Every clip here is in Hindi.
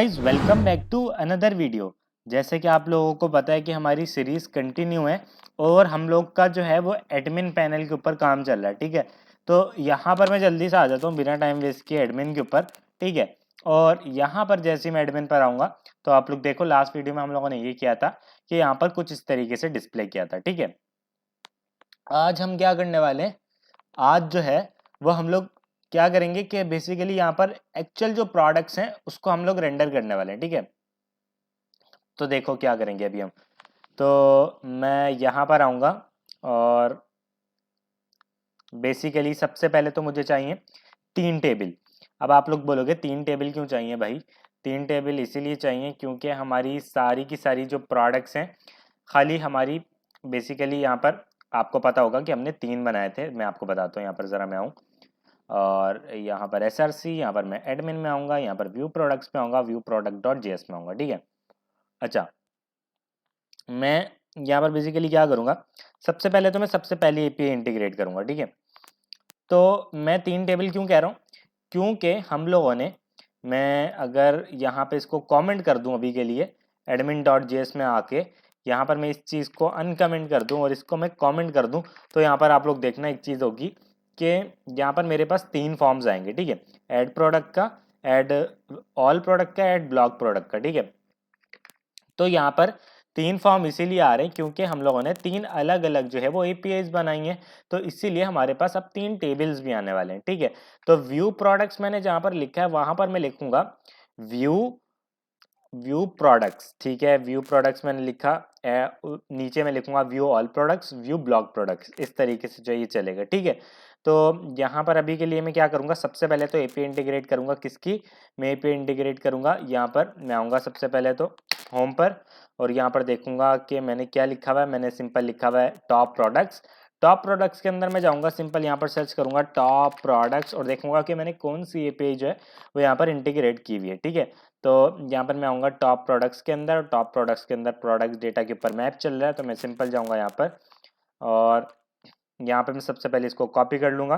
Guys welcome back to another video. जैसे कि आप लोगों को पता है कि हमारी सीरीज कंटिन्यू है और हम लोग का जो है वो एडमिन पैनल के ऊपर काम चल रहा है। ठीक है, तो यहाँ पर मैं जल्दी से आ जाता हूँ बिना टाइम वेस्ट किए एडमिन के ऊपर। ठीक है, और यहाँ पर जैसे ही मैं एडमिन पर आऊँगा तो आप लोग देखो लास्ट वीडियो में हम लोगों ने ये किया था कि यहाँ पर कुछ इस तरीके से डिस्प्ले किया था। ठीक है, आज हम क्या करने वाले हैं, आज जो है वो हम लोग क्या करेंगे कि बेसिकली यहाँ पर एक्चुअल जो प्रोडक्ट्स हैं उसको हम लोग रेंडर करने वाले हैं। ठीक है, तो देखो क्या करेंगे अभी हम। तो मैं यहाँ पर आऊँगा और बेसिकली सबसे पहले तो मुझे चाहिए 3 टेबल। अब आप लोग बोलोगे 3 टेबल क्यों चाहिए भाई? 3 टेबल इसीलिए चाहिए क्योंकि हमारी सारी की सारी जो प्रोडक्ट्स हैं, खाली हमारी बेसिकली यहाँ पर आपको पता होगा कि हमने 3 बनाए थे। मैं आपको बताता हूँ, यहाँ पर ज़रा मैं आऊँ और यहाँ पर SRC, यहाँ पर मैं एडमिन में आऊँगा, यहाँ पर व्यू प्रोडक्ट्स में आऊँगा, व्यू प्रोडक्ट डॉट जेएस में आऊँगा। ठीक है, अच्छा मैं यहाँ पर बेसिकली क्या करूँगा, सबसे पहले तो मैं सबसे पहले एपीआई इंटीग्रेट करूँगा। ठीक है, तो मैं 3 टेबल क्यों कह रहा हूँ, क्योंकि हम लोगों ने, मैं अगर यहाँ पे इसको कमेंट कर दूँ अभी के लिए एडमिन डॉट जेएस में आके, यहाँ पर मैं इस चीज़ को अनकमेंट कर दूँ और इसको मैं कमेंट कर दूँ, तो यहाँ पर आप लोग देखना एक चीज़ होगी कि यहाँ पर मेरे पास 3 फॉर्म्स आएंगे। ठीक है, ऐड प्रोडक्ट का, ऐड ऑल प्रोडक्ट का, ऐड ब्लॉक प्रोडक्ट का। ठीक है, तो यहाँ पर 3 फॉर्म इसीलिए आ रहे हैं क्योंकि हम लोगों ने 3 अलग अलग जो है वो एपीआईज बनाई हैं, तो इसीलिए हमारे पास अब 3 टेबल्स भी आने वाले हैं। ठीक है, तो व्यू प्रोडक्ट्स मैंने जहाँ पर लिखा है वहां पर मैं लिखूंगा व्यू व्यू प्रोडक्ट्स। ठीक है, व्यू प्रोडक्ट्स मैंने लिखा, नीचे मैं लिखूंगा view all products, view block products, इस तरीके से जो ये चलेगा। ठीक है, तो यहाँ पर अभी के लिए मैं क्या करूँगा, सबसे पहले तो एपीआई इंटीग्रेट करूँगा। किसकी? मैं एपीआई इंटीग्रेट करूँगा, यहाँ पर मैं आऊँगा सबसे पहले तो होम पर, और यहाँ पर देखूंगा कि मैंने क्या लिखा हुआ है। मैंने सिंपल लिखा हुआ है टॉप प्रोडक्ट्स। टॉप प्रोडक्ट्स के अंदर मैं जाऊँगा, सिंपल यहाँ पर सर्च करूँगा टॉप प्रोडक्ट्स और देखूंगा कि मैंने कौन सी एपीआई जो है वो यहाँ पर इंटीग्रेट की हुई है। ठीक है, तो यहाँ पर मैं आऊँगा टॉप प्रोडक्ट्स के अंदर, टॉप प्रोडक्ट्स के अंदर प्रोडक्ट्स डेटा के ऊपर मैप चल रहा है, तो मैं सिंपल जाऊँगा यहाँ पर और यहाँ पर मैं सबसे पहले इसको कॉपी कर लूँगा।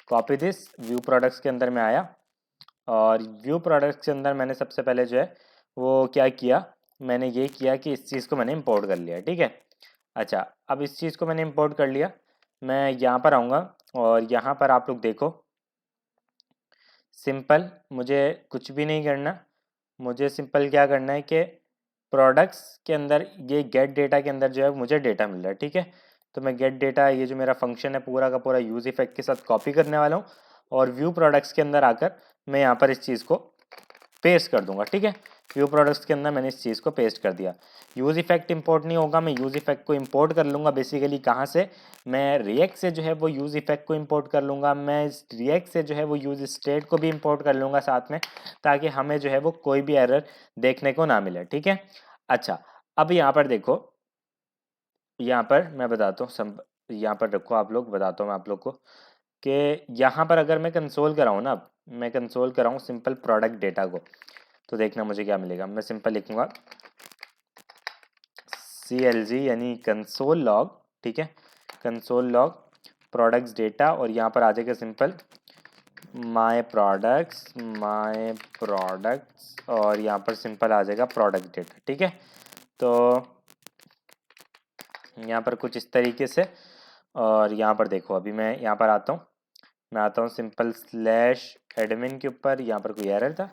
कॉपी दिस, व्यू प्रोडक्ट्स के अंदर मैं आया और व्यू प्रोडक्ट्स के अंदर मैंने सबसे पहले जो है वो क्या किया, मैंने ये किया कि इस चीज़ को मैंने इंपोर्ट कर लिया। ठीक है, अच्छा अब इस चीज़ को मैंने इंपोर्ट कर लिया, मैं यहाँ पर आऊँगा और यहाँ पर आप लोग देखो सिंपल, मुझे कुछ भी नहीं करना, मुझे सिंपल क्या करना है कि प्रोडक्ट्स के अंदर ये गेट डेटा के अंदर जो है मुझे डेटा मिल रहा है। ठीक है, तो मैं गेट डेटा, ये जो मेरा फंक्शन है पूरा का पूरा यूज इफेक्ट के साथ कॉपी करने वाला हूँ और व्यू प्रोडक्ट्स के अंदर आकर मैं यहाँ पर इस चीज़ को पेस्ट कर दूंगा। ठीक है, व्यू प्रोडक्ट्स के अंदर मैंने इस चीज़ को पेस्ट कर दिया। यूज इफेक्ट इंपोर्ट नहीं होगा, मैं यूज इफेक्ट को इंपोर्ट कर लूँगा। बेसिकली कहाँ से? मैं रिएक्ट से जो है वो यूज इफेक्ट को इंपोर्ट कर लूँगा, मैं रिएक्ट से जो है वो यूज स्टेट को भी इंपोर्ट कर लूँगा साथ में, ताकि हमें जो है वो कोई भी एरर देखने को ना मिले। ठीक है, अच्छा अब यहाँ पर देखो, यहाँ पर मैं बताता हूँ यहाँ पर रखो आप लोग, बताता हूँ मैं आप लोग को कि यहाँ पर अगर मैं कंसोल कराऊँ ना, मैं कंसोल कराऊँ सिंपल प्रोडक्ट डेटा को, तो देखना मुझे क्या मिलेगा। मैं सिंपल लिखूंगा CLG यानी कंसोल लॉग। ठीक है, कंसोल लॉग प्रोडक्ट्स डेटा और यहाँ पर आ जाएगा सिंपल माय प्रोडक्ट्स और यहाँ पर सिंपल आ जाएगा प्रोडक्ट डेटा। ठीक है, तो यहाँ पर कुछ इस तरीके से, और यहाँ पर देखो अभी मैं यहाँ पर आता हूँ, मैं आता हूँ सिंपल स्लैश एडमिन के ऊपर, यहाँ पर कोई एरर था,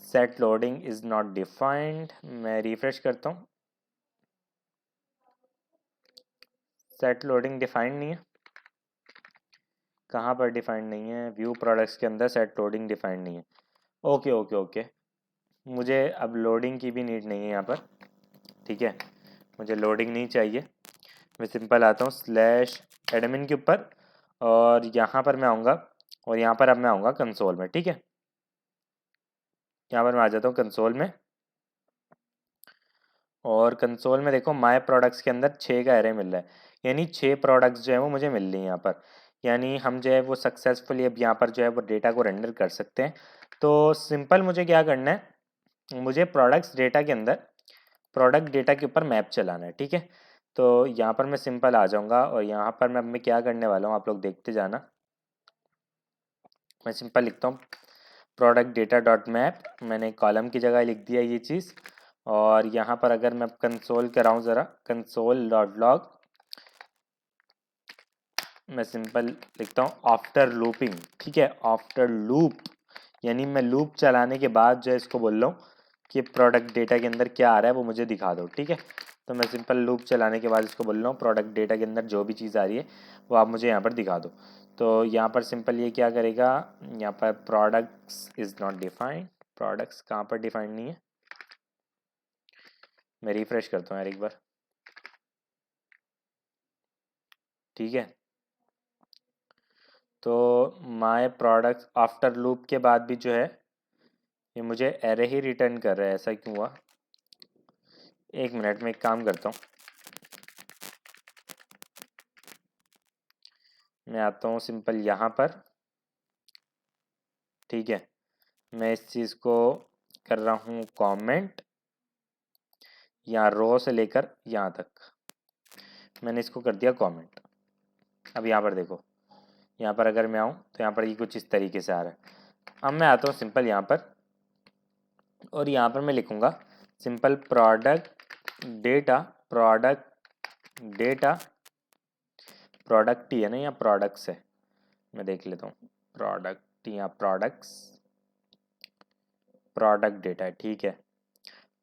set loading is not defined, मैं रिफ्रेश करता हूँ, सेट लोडिंग डिफाइंड नहीं है। कहाँ पर डिफाइंड नहीं है? व्यू प्रोडक्ट्स के अंदर सेट लोडिंग डिफाइंड नहीं है। ओके ओके ओके, मुझे अब लोडिंग की भी नीड नहीं है यहाँ पर। ठीक है, मुझे लोडिंग नहीं चाहिए। मैं सिंपल आता हूँ स्लैश एडमिन के ऊपर और यहाँ पर मैं आऊँगा और यहाँ पर अब मैं आऊँगा कंसोल में। ठीक है, यहाँ पर मैं आ जाता हूँ कंसोल में और कंसोल में देखो माय प्रोडक्ट्स के अंदर 6 का एरे मिल रहा है, यानी 6 प्रोडक्ट्स जो है वो मुझे मिल रही हैं यहाँ पर, यानी हम जो है वो सक्सेसफुली अब यहाँ पर जो है वो डेटा को रेंडर कर सकते हैं। तो सिंपल मुझे क्या करना है, मुझे प्रोडक्ट्स डेटा के अंदर प्रोडक्ट डेटा के ऊपर मैप चलाना है। ठीक है, तो यहाँ पर मैं सिंपल आ जाऊँगा और यहाँ पर मैं क्या करने वाला हूँ आप लोग देखते जाना। मैं सिंपल लिखता हूँ प्रोडक्ट डेटा डॉट मैप, मैंने कॉलम की जगह लिख दिया ये चीज़। और यहाँ पर अगर मैं कंसोल कराऊँ ज़रा, कंसोल डॉट लॉग, मैं सिंपल लिखता हूँ आफ्टर लूपिंग, ठीक है, आफ्टर लूप, यानी मैं लूप चलाने के बाद जो है इसको बोल रहा हूँ कि प्रोडक्ट डेटा के अंदर क्या आ रहा है वो मुझे दिखा दो, ठीक है। तो मैं सिंपल लूप चलाने के बाद इसको बोल रहा हूँ प्रोडक्ट डेटा के अंदर जो भी चीज़ आ रही है वो आप मुझे यहाँ पर दिखा दो। तो यहाँ पर सिंपल ये क्या करेगा, यहाँ पर products is not defined, products कहाँ पर डिफाइंड नहीं है, मैं रिफ्रेश करता हूँ यार एक बार, ठीक है। तो माय प्रोडक्ट्स आफ्टर लूप के बाद भी जो है ये मुझे एरे ही रिटर्न कर रहा है, ऐसा क्यों हुआ। एक मिनट में एक काम करता हूँ, मैं आता हूँ सिंपल यहाँ पर, ठीक है। मैं इस चीज़ को कर रहा हूँ कमेंट, यहाँ रो से लेकर यहाँ तक मैंने इसको कर दिया कमेंट। अब यहाँ पर देखो, यहाँ पर अगर मैं आऊँ तो यहाँ पर ये कुछ इस तरीके से आ रहा है। अब मैं आता हूँ सिंपल यहाँ पर और यहाँ पर मैं लिखूँगा simple product data, product data, product ही है ना या प्रोडक्ट्स है, मैं देख लेता हूँ, प्रोडक्ट या प्रोडक्ट्स, प्रोडक्ट डेटा है, ठीक है।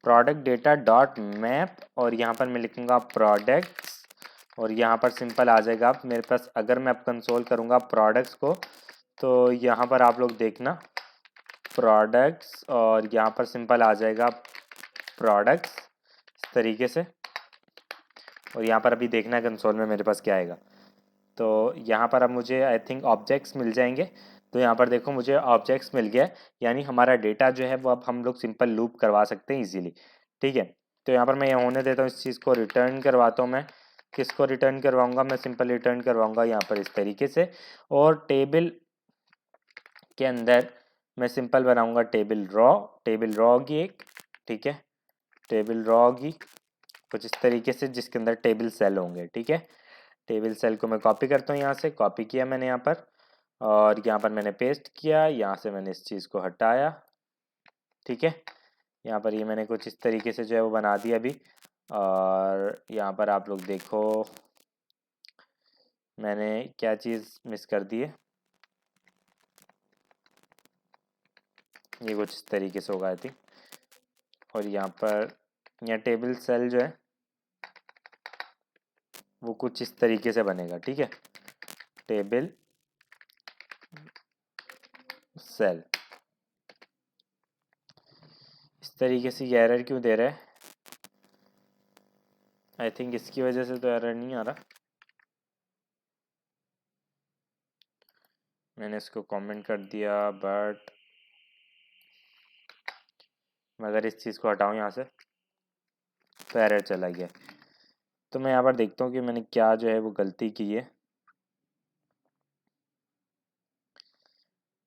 प्रोडक्ट डेटा डॉट मैप और यहाँ पर मैं लिखूँगा प्रोडक्ट्स और यहाँ पर सिंपल आ जाएगा आप मेरे पास, अगर मैं अब कंसोल करूँगा प्रोडक्ट्स को तो यहाँ पर आप लोग देखना प्रोडक्ट्स और यहाँ पर सिंपल आ जाएगा प्रोडक्ट्स इस तरीके से। और यहाँ पर अभी देखना है कंसोल में मेरे पास क्या आएगा। तो यहाँ पर अब मुझे आई थिंक ऑब्जेक्ट्स मिल जाएंगे। तो यहाँ पर देखो मुझे ऑब्जेक्ट्स मिल गया, यानी हमारा डेटा जो है वो अब हम लोग सिंपल लूप करवा सकते हैं इजीली, ठीक है। तो यहाँ पर मैं ये होने देता हूँ, इस चीज़ को रिटर्न करवाता हूँ मैं। किसको रिटर्न करवाऊँगा, मैं सिंपल रिटर्न करवाऊँगा यहाँ पर इस तरीके से। और टेबल के अंदर मैं सिंपल बनाऊँगा टेबल रॉ की एक, ठीक है, टेबल रॉ की कुछ इस तरीके से जिसके अंदर टेबल सेल होंगे, ठीक है। टेबल सेल को मैं कॉपी करता हूँ, यहाँ से कॉपी किया मैंने यहाँ पर और यहाँ पर मैंने पेस्ट किया, यहाँ से मैंने इस चीज़ को हटाया, ठीक है। यहाँ पर ये मैंने कुछ इस तरीके से जो है वो बना दिया अभी। और यहाँ पर आप लोग देखो मैंने क्या चीज़ मिस कर दी है, ये कुछ इस तरीके से होगा आई थिंक। और यहाँ पर यहाँ टेबल सेल जो है वो कुछ इस तरीके से बनेगा, ठीक है, टेबल सेल। इस तरीके से ये एरर क्यों दे रहा है, आई थिंक इसकी वजह से तो एरर नहीं आ रहा। मैंने इसको कमेंट कर दिया बट मैं अगर इस चीज़ को हटाऊँ यहाँ से तो एरर चला गया। तो मैं यहाँ पर देखता हूँ कि मैंने क्या जो है वो गलती की है।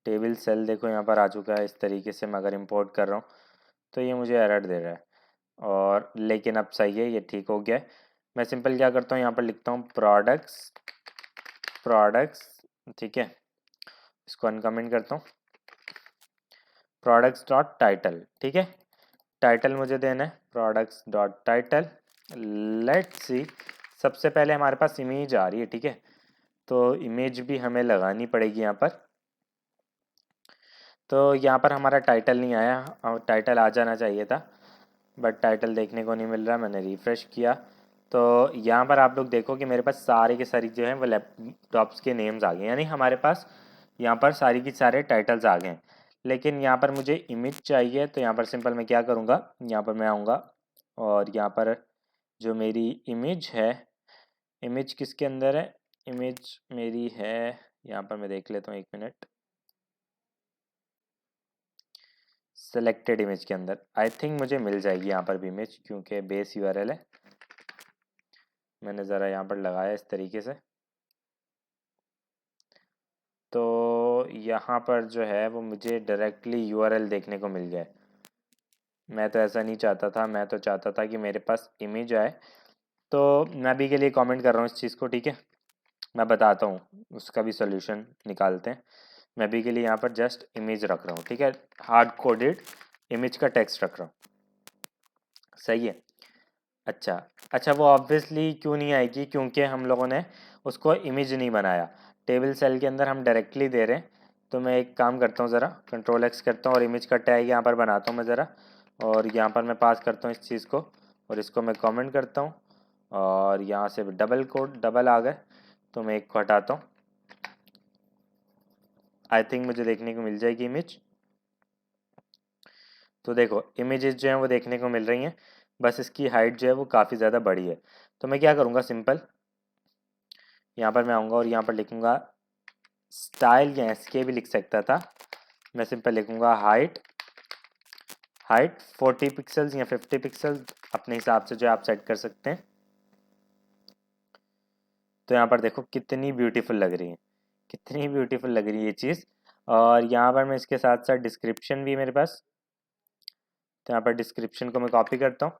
टेबल सेल देखो यहाँ पर आ चुका है इस तरीके से, मैं अगर इंपोर्ट कर रहा हूँ तो ये मुझे एरर दे रहा है। और लेकिन अब सही है, ये ठीक हो गया है। मैं सिंपल क्या करता हूँ, यहाँ पर लिखता हूँ प्रोडक्ट्स, ठीक है, इसको अनकमेंट करता हूँ, प्रोडक्ट्स डॉट टाइटल, ठीक है। टाइटल मुझे देना है products dot title. Let's see, सबसे पहले हमारे पास इमेज आ रही है, ठीक है, तो इमेज भी हमें लगानी पड़ेगी यहाँ पर। तो यहाँ पर हमारा टाइटल नहीं आया, टाइटल आ जाना चाहिए था बट टाइटल देखने को नहीं मिल रहा। मैंने रिफ़्रेश किया तो यहाँ पर आप लोग देखो कि मेरे पास सारे के सारी जो हैं वो लैपटॉप्स के नेम्स आ गए, यानी हमारे पास यहाँ पर सारी की सारे टाइटल्स आ गए हैं। लेकिन यहाँ पर मुझे इमेज चाहिए, तो यहाँ पर सिंपल मैं क्या करूँगा, यहाँ पर मैं आऊँगा और यहाँ पर जो मेरी इमेज है, इमेज किसके अंदर है, इमेज मेरी है यहाँ पर, मैं देख लेता हूँ एक मिनट, सेलेक्टेड इमेज के अंदर आई थिंक मुझे मिल जाएगी यहाँ पर भी इमेज, क्योंकि बेस यूआरएल है। मैंने ज़रा यहाँ पर लगाया इस तरीके से, तो यहाँ पर जो है वो मुझे डायरेक्टली यूआरएल देखने को मिल जाए। मैं तो ऐसा नहीं चाहता था, मैं तो चाहता था कि मेरे पास इमेज आए। तो मैं अभी के लिए कमेंट कर रहा हूँ इस चीज़ को, ठीक है, मैं बताता हूँ उसका भी सोल्यूशन निकालते हैं। मैं अभी के लिए यहाँ पर जस्ट इमेज रख रहा हूँ, ठीक है, हार्ड कोडेड इमेज का टेक्स्ट रख रहा हूँ, सही है। अच्छा अच्छा, वो ऑब्वियसली क्यों नहीं आएगी, क्योंकि हम लोगों ने उसको इमेज नहीं बनाया, टेबल सेल के अंदर हम डायरेक्टली दे रहे हैं। तो मैं एक काम करता हूँ, ज़रा कंट्रोल एक्स करता हूँ और इमेज का टैग यहाँ पर बनाता हूँ मैं ज़रा, और यहाँ पर मैं पास करता हूँ इस चीज़ को, और इसको मैं कमेंट करता हूँ, और यहाँ से डबल कोड डबल आ गए, तो मैं एक को हटाता हूँ। आई थिंक मुझे देखने को मिल जाएगी इमेज। तो देखो इमेजेस जो हैं वो देखने को मिल रही हैं, बस इसकी हाइट जो है वो काफ़ी ज़्यादा बड़ी है। तो मैं क्या करूँगा, सिंपल यहाँ पर मैं आऊँगा और यहाँ पर लिखूँगा स्टाइल, या एसके भी लिख सकता था, मैं सिंपल लिखूँगा हाइट 40 पिक्सल्स या 50 पिक्सल्स, अपने हिसाब से जो आप सेट कर सकते हैं। तो यहाँ पर देखो कितनी ब्यूटीफुल लग रही है, कितनी ब्यूटीफुल लग रही है ये चीज़। और यहाँ पर मैं इसके साथ साथ डिस्क्रिप्शन भी मेरे पास, तो यहाँ पर डिस्क्रिप्शन को मैं कॉपी करता हूँ,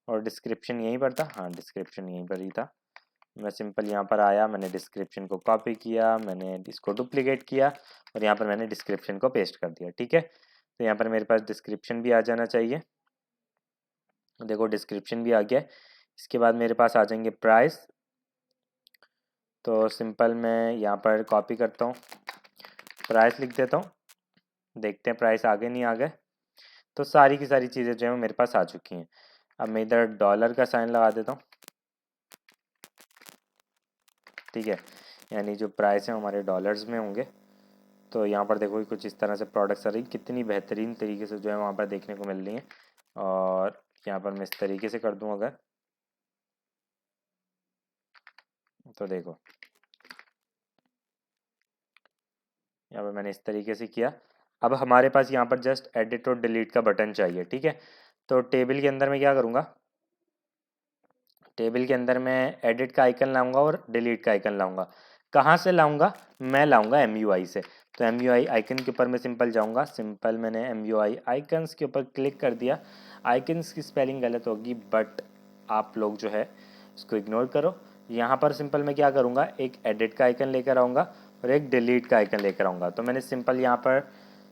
और डिस्क्रिप्शन यहीं पर था, हाँ डिस्क्रिप्शन यहीं पर ही था। मैं सिंपल यहाँ पर आया, मैंने डिस्क्रिप्शन को कॉपी किया, मैंने इसको डुप्लीकेट किया, और यहाँ पर मैंने डिस्क्रिप्शन को पेस्ट कर दिया, ठीक है। तो यहाँ पर मेरे पास डिस्क्रिप्शन भी आ जाना चाहिए, देखो डिस्क्रिप्शन भी आ गया। इसके बाद मेरे पास आ जाएंगे प्राइस, तो सिंपल मैं यहाँ पर कॉपी करता हूँ, प्राइस लिख देता हूँ, देखते हैं प्राइस आगे नहीं आ गए। तो सारी की सारी चीज़ें जो है मेरे पास आ चुकी हैं। अब मैं इधर डॉलर का साइन लगा देता हूँ, ठीक है, यानी जो प्राइस है हमारे डॉलर्स में होंगे। तो यहाँ पर देखो कुछ इस तरह से प्रोडक्ट्स आ रही, कितनी बेहतरीन तरीके से जो है वहाँ पर देखने को मिल रही हैं। और यहाँ पर मैं इस तरीके से कर दूँ अगर, तो देखो यहाँ पर मैंने इस तरीके से किया। अब हमारे पास यहाँ पर जस्ट एडिट और डिलीट का बटन चाहिए, ठीक है। तो टेबल के अंदर मैं क्या करूँगा, टेबल के अंदर मैं एडिट का आइकन लाऊंगा और डिलीट का आइकन लाऊंगा। कहाँ से लाऊंगा, मैं लाऊंगा MUI से। तो MUI आइकन के ऊपर मैं सिंपल जाऊंगा, सिंपल मैंने MUI आइकन्स के ऊपर क्लिक कर दिया। आइकन्स की स्पेलिंग गलत होगी, बट आप लोग जो है इसको इग्नोर करो। यहाँ पर सिंपल मैं क्या करूँगा, एक एडिट का आइकन लेकर आऊँगा और एक डिलीट का आइकन लेकर आऊँगा। तो मैंने सिंपल यहाँ पर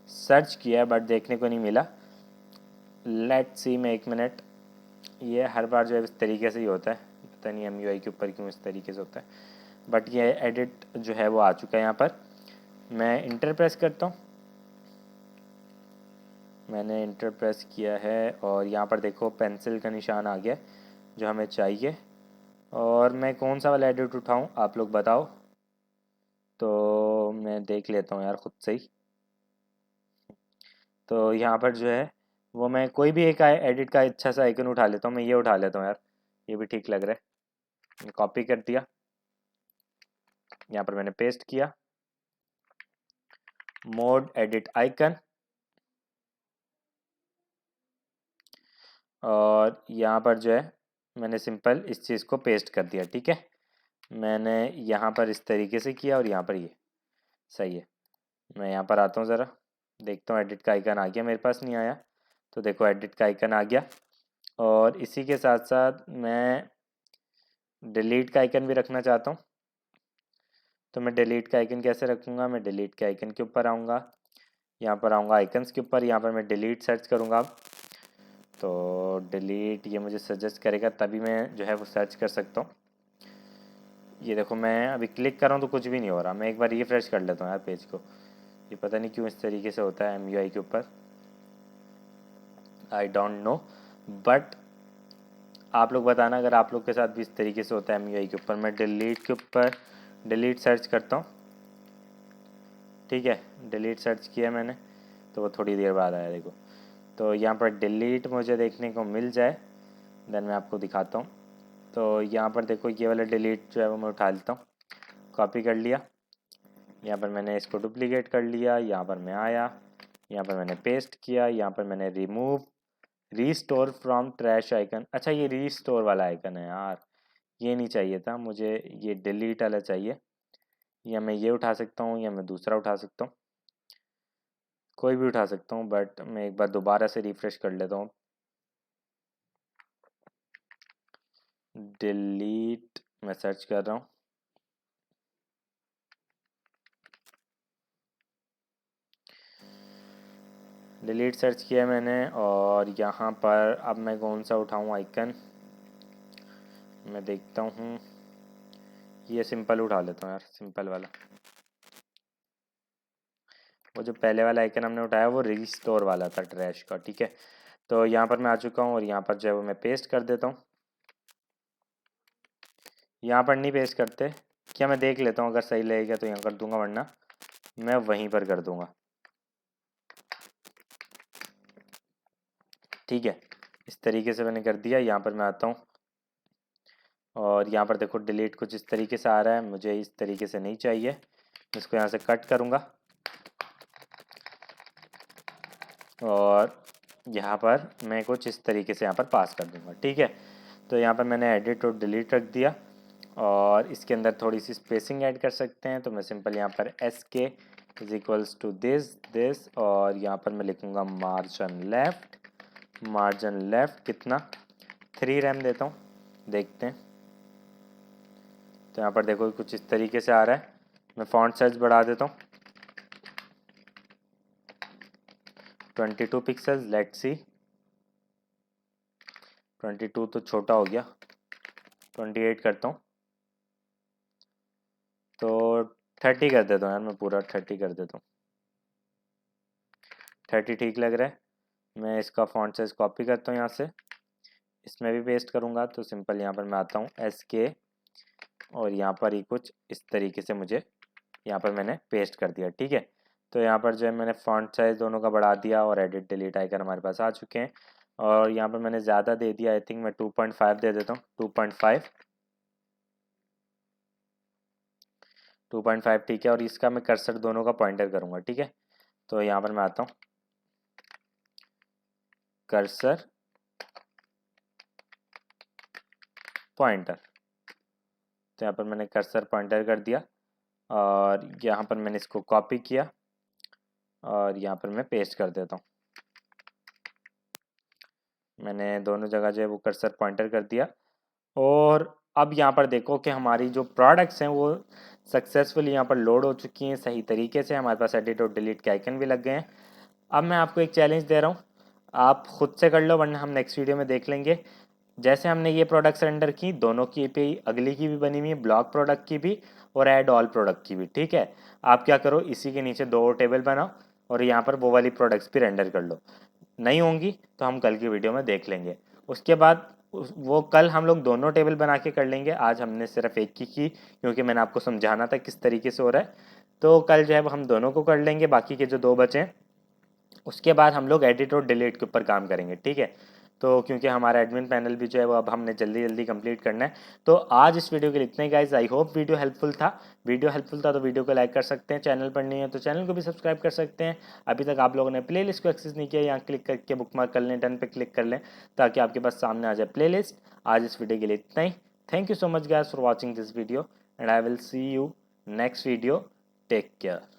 सर्च किया बट देखने को नहीं मिला। लेट्स सी, मैं 1 मिनट, ये हर बार जो है इस तरीके से ही होता है, पता नहीं MUI के ऊपर क्यों इस तरीके से होता है, बट ये एडिट जो है वो आ चुका है। यहाँ पर मैं इंटर प्रेस करता हूँ, मैंने इंटर प्रेस किया है, और यहाँ पर देखो पेंसिल का निशान आ गया जो हमें चाहिए। और मैं कौन सा वाला एडिट उठाऊँ आप लोग बताओ, तो मैं देख लेता हूँ यार खुद से ही। तो यहाँ पर जो है वो मैं कोई भी एक एडिट का अच्छा सा आइकन उठा लेता हूँ, मैं ये उठा लेता हूँ यार, ये भी ठीक लग रहा है। कॉपी कर दिया, यहाँ पर मैंने पेस्ट किया, मोड एडिट आइकन, और यहाँ पर जो है मैंने सिंपल इस चीज़ को पेस्ट कर दिया, ठीक है। मैंने यहाँ पर इस तरीके से किया और यहाँ पर ये सही है। मैं यहाँ पर आता हूँ, ज़रा देखता हूँ एडिट का आइकन आ गया, मेरे पास नहीं आया। तो देखो एडिट का आइकन आ गया, और इसी के साथ साथ मैं डिलीट का आइकन भी रखना चाहता हूँ। तो मैं डिलीट का आइकन कैसे रखूँगा, मैं डिलीट के आइकन के ऊपर आऊँगा, यहाँ पर आऊँगा आइकन्स के ऊपर, यहाँ पर मैं डिलीट सर्च करूँगा। तो डिलीट ये मुझे सजेस्ट करेगा, तभी मैं जो है वो सर्च कर सकता हूँ। ये देखो मैं अभी क्लिक कर रहा हूँ तो कुछ भी नहीं हो रहा। मैं एक बार रिफ्रेश कर लेता हूँ यार पेज को, ये पता नहीं क्यों इस तरीके से होता है MUI के ऊपर, आई डोंट नो। बट आप लोग बताना अगर आप लोग के साथ भी इस तरीके से होता है MUI के ऊपर। मैं डिलीट के ऊपर डिलीट सर्च करता हूँ, ठीक है, डिलीट सर्च किया मैंने, तो वो थोड़ी देर बाद आया देखो। तो यहाँ पर डिलीट मुझे देखने को मिल जाए देन मैं आपको दिखाता हूँ। तो यहाँ पर देखो ये वाला डिलीट जो है वो मैं उठा लेता हूँ, कॉपी कर लिया, यहाँ पर मैंने इसको डुप्लीकेट कर लिया, यहाँ पर मैं आया, यहाँ पर मैंने पेस्ट किया, यहाँ पर मैंने remove restore from trash icon. अच्छा ये रीस्टोर वाला आइकन है यार, ये नहीं चाहिए था मुझे, ये डिलीट वाला चाहिए। या मैं ये उठा सकता हूँ या मैं दूसरा उठा सकता हूँ, कोई भी उठा सकता हूँ, बट मैं एक बार दोबारा से रिफ्रेश कर लेता हूँ। डिलीट मैं सर्च कर रहा हूँ, डिलीट सर्च किया मैंने और यहाँ पर अब मैं कौन सा उठाऊँ आइकन, मैं देखता हूँ, ये सिंपल उठा लेता हूँ यार, सिंपल वाला। वो जो पहले वाला आइकन हमने उठाया वो रिस्टोर वाला था ट्रैश का, ठीक है। तो यहाँ पर मैं आ चुका हूँ और यहाँ पर जो है वो मैं पेस्ट कर देता हूँ। यहाँ पर नहीं पेस्ट करते क्या, मैं देख लेता हूँ अगर सही लगेगा तो यहाँ कर दूंगा, वरना मैं वहीं पर कर दूंगा, ठीक है। इस तरीके से मैंने कर दिया। यहाँ पर मैं आता हूँ और यहाँ पर देखो डिलीट कुछ इस तरीके से आ रहा है, मुझे इस तरीके से नहीं चाहिए, इसको यहाँ से कट करूँगा और यहाँ पर मैं कुछ इस तरीके से यहाँ पर पास कर दूँगा, ठीक है। तो यहाँ पर मैंने एडिट और डिलीट रख दिया और इसके अंदर थोड़ी सी स्पेसिंग ऐड कर सकते हैं, तो मैं सिंपल यहाँ पर SK is equals to this और यहाँ पर मैं लिखूँगा मार्जिन लेफ्ट कितना 3 रैम देता हूँ, देखते हैं। तो यहाँ पर देखो कुछ इस तरीके से आ रहा है। मैं फॉन्ट साइज बढ़ा देता हूँ 22 पिक्सल्स, लेट्स सी। 22 तो छोटा हो गया, 28 करता हूँ, तो 30 कर देता हूँ यार, मैं पूरा 30 कर देता हूँ। 30 ठीक लग रहा है। मैं इसका फॉन्ट साइज कॉपी करता हूँ यहाँ से, इसमें भी पेस्ट करूँगा। तो सिंपल यहाँ पर मैं आता हूँ SK और यहाँ पर ही कुछ इस तरीके से मुझे यहाँ पर मैंने पेस्ट कर दिया, ठीक है। तो यहाँ पर जो है मैंने फॉन्ट साइज दोनों का बढ़ा दिया और एडिट डिलीट आइकन हमारे पास आ चुके हैं। और यहाँ पर मैंने ज़्यादा दे दिया, आई थिंक मैं 2.5 दे देता हूँ, 2.5 ठीक है। और इसका मैं कर्सर दोनों का पॉइंटर करूँगा, ठीक है। तो यहाँ पर मैं आता हूँ कर्सर पॉइंटर, तो यहाँ पर मैंने कर्सर पॉइंटर कर दिया और यहाँ पर मैंने इसको कॉपी किया और यहाँ पर मैं पेस्ट कर देता हूँ। मैंने दोनों जगह जो है वो कर्सर पॉइंटर कर दिया और अब यहाँ पर देखो कि हमारी जो प्रोडक्ट्स हैं वो सक्सेसफुली यहाँ पर लोड हो चुकी हैं सही तरीके से। हमारे पास एडिट और डिलीट के आइकन भी लग गए हैं। अब मैं आपको एक चैलेंज दे रहा हूँ, आप खुद से कर लो वरना हम नेक्स्ट वीडियो में देख लेंगे। जैसे हमने ये प्रोडक्ट्स रेंडर की, दोनों की API अगली की भी बनी हुई है, ब्लॉक प्रोडक्ट की भी और ऐड ऑल प्रोडक्ट की भी, ठीक है। आप क्या करो, इसी के नीचे 2 और टेबल बनाओ और यहाँ पर वो वाली प्रोडक्ट्स भी रेंडर कर लो। नहीं होंगी तो हम कल की वीडियो में देख लेंगे। उसके बाद वो कल हम लोग दोनों टेबल बना के कर लेंगे, आज हमने सिर्फ एक की क्योंकि मैंने आपको समझाना था किस तरीके से हो रहा है। तो कल जो है हम दोनों को कर लेंगे, बाकी के जो 2 बचे हैं उसके बाद हम लोग एडिट और डिलीट के ऊपर काम करेंगे, ठीक है। तो क्योंकि हमारा एडमिन पैनल भी जो है वो अब हमने जल्दी जल्दी कंप्लीट करना है। तो आज इस वीडियो के लिए इतना ही guys. I hope video helpful था। तो वीडियो को लाइक कर सकते हैं, चैनल पर नहीं है तो चैनल को भी सब्सक्राइब कर सकते हैं। अभी तक आप लोगों ने प्लेलिस्ट को एक्सेस नहीं किया, यहाँ क्लिक करके बुकमार्क कर लें, डन पे क्लिक कर लें ताकि आपके पास सामने आ जाए प्लेलिस्ट। आज इस वीडियो के लिए इतना ही। Thank you so much guys for watching this video and I will see you next video. Take care.